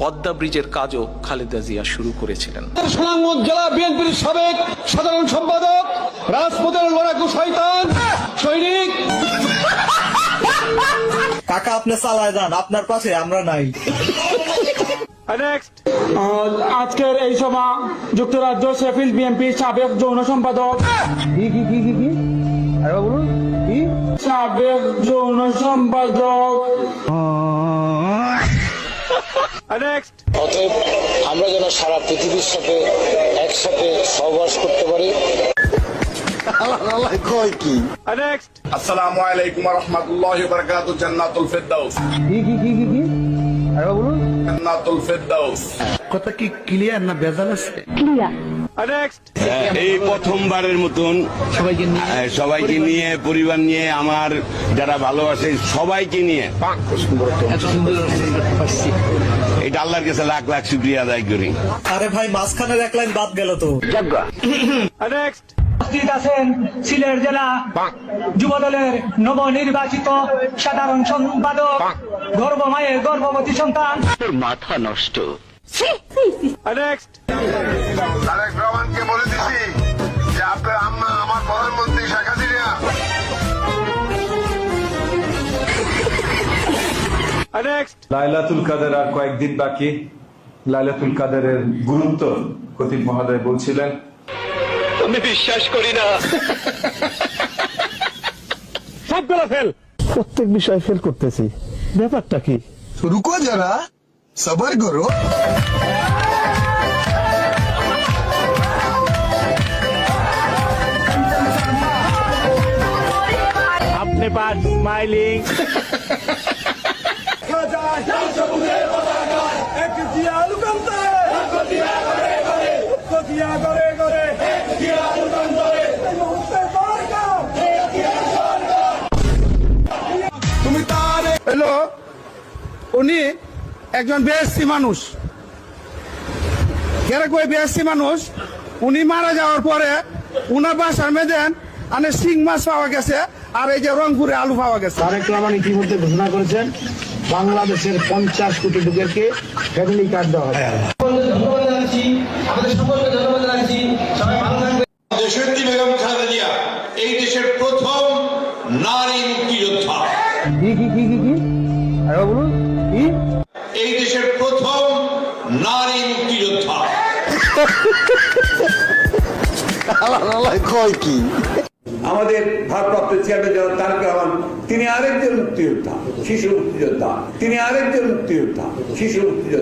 পদ্মা ব্রিজের কাজও খালেদা জিয়া শুরু করেছিলেন। সুনামগঞ্জ জেলা বিএনপির সাবেক সাধারণ সম্পাদক, রাজপথের লড়াকু শয়তান সৈনিক। কাকা আপনি চালায় যান, আপনার পাশে আমরা নাই। আজকের এই সভা যুক্তরাজ্য শেফিল্ড বিএনপি সাবেক যৌন সম্পাদক সাবেক যৌন সম্পাদক। অতএব আমরা যেন সারা পৃথিবীর সাথে একসাথে সহবাস করতে পারি। আসসালামু আলাইকুম ওয়া রাহমাতুল্লাহি ওয়া বারাকাতুহু। জান্নাতুল ফেরদাউস। জান্নাতুল ফেরদাউস। কথা কি ক্লিয়ার না ভেজাল আছে? এই প্রথমবারের মতন সবাইকে নিয়ে, পরিবার নিয়ে, আমার যারা ভালোবাসে সবাইকে নিয়ে এটা আল্লাহর কাছে লাখ লাখ শুকরিয়া আদায় করি। আরে ভাই মাঝখানের এক লাইন বাদ গেল তো। উপস্থিত আছেন সিলেট জেলা যুবদলের নবনির্বাচিত সাধারণ সম্পাদক, গর্ভমায়ের গর্ভবতী সন্তান। মাথা নষ্ট। তারেক রহমানকে বলে দিছি যে আপনার আম্মা আমার প্রধানমন্ত্রী শেখ হাসিনা। লাইলাতুল কাদের আর কয়েকদিন বাকি। লাইলাতুল কাদেরের গুরুত্ব খতিব মহোদয় বলছিলেন। আমি বিশ্বাস করি না। সবগুলো ফেল। প্রত্যেক বিষয় ফেল করতেছি, ব্যাপারটা কি? রুকো যারা, সবার করো। আপনি পাস স্মাইলিং। হ্যালো, উনি একজন বিএসসি মানুষ, বিএসসি মানুষ। উনি মারা যাওয়ার পরে উনার বাসার মেদেন আনে শিং মাছ পাওয়া গেছে, আর এই যে রংপুরে আলু পাওয়া গেছে। তারেক রহমান ইতিমধ্যে ঘোষণা করেছেন বাংলাদেশের 50 কোটি লোকেরকে ফ্যামিলি কার্ড দেওয়া হবে। দেশনেত্রী বেগম খালেদা জিয়া এই দেশের প্রথম নারী মুক্তিযোদ্ধা। এই দেশের প্রথম নারী মুক্তিযোদ্ধা। আমাদের ভারপ্রাপ্ত চেয়ারম্যান জনাব তারেক রহমান, তিনি আরেকজন মুক্তিযোদ্ধা, শিশু মুক্তিযোদ্ধা। তিনি আরেকজন মুক্তিযোদ্ধা, শিশু মুক্তিযোদ্ধা।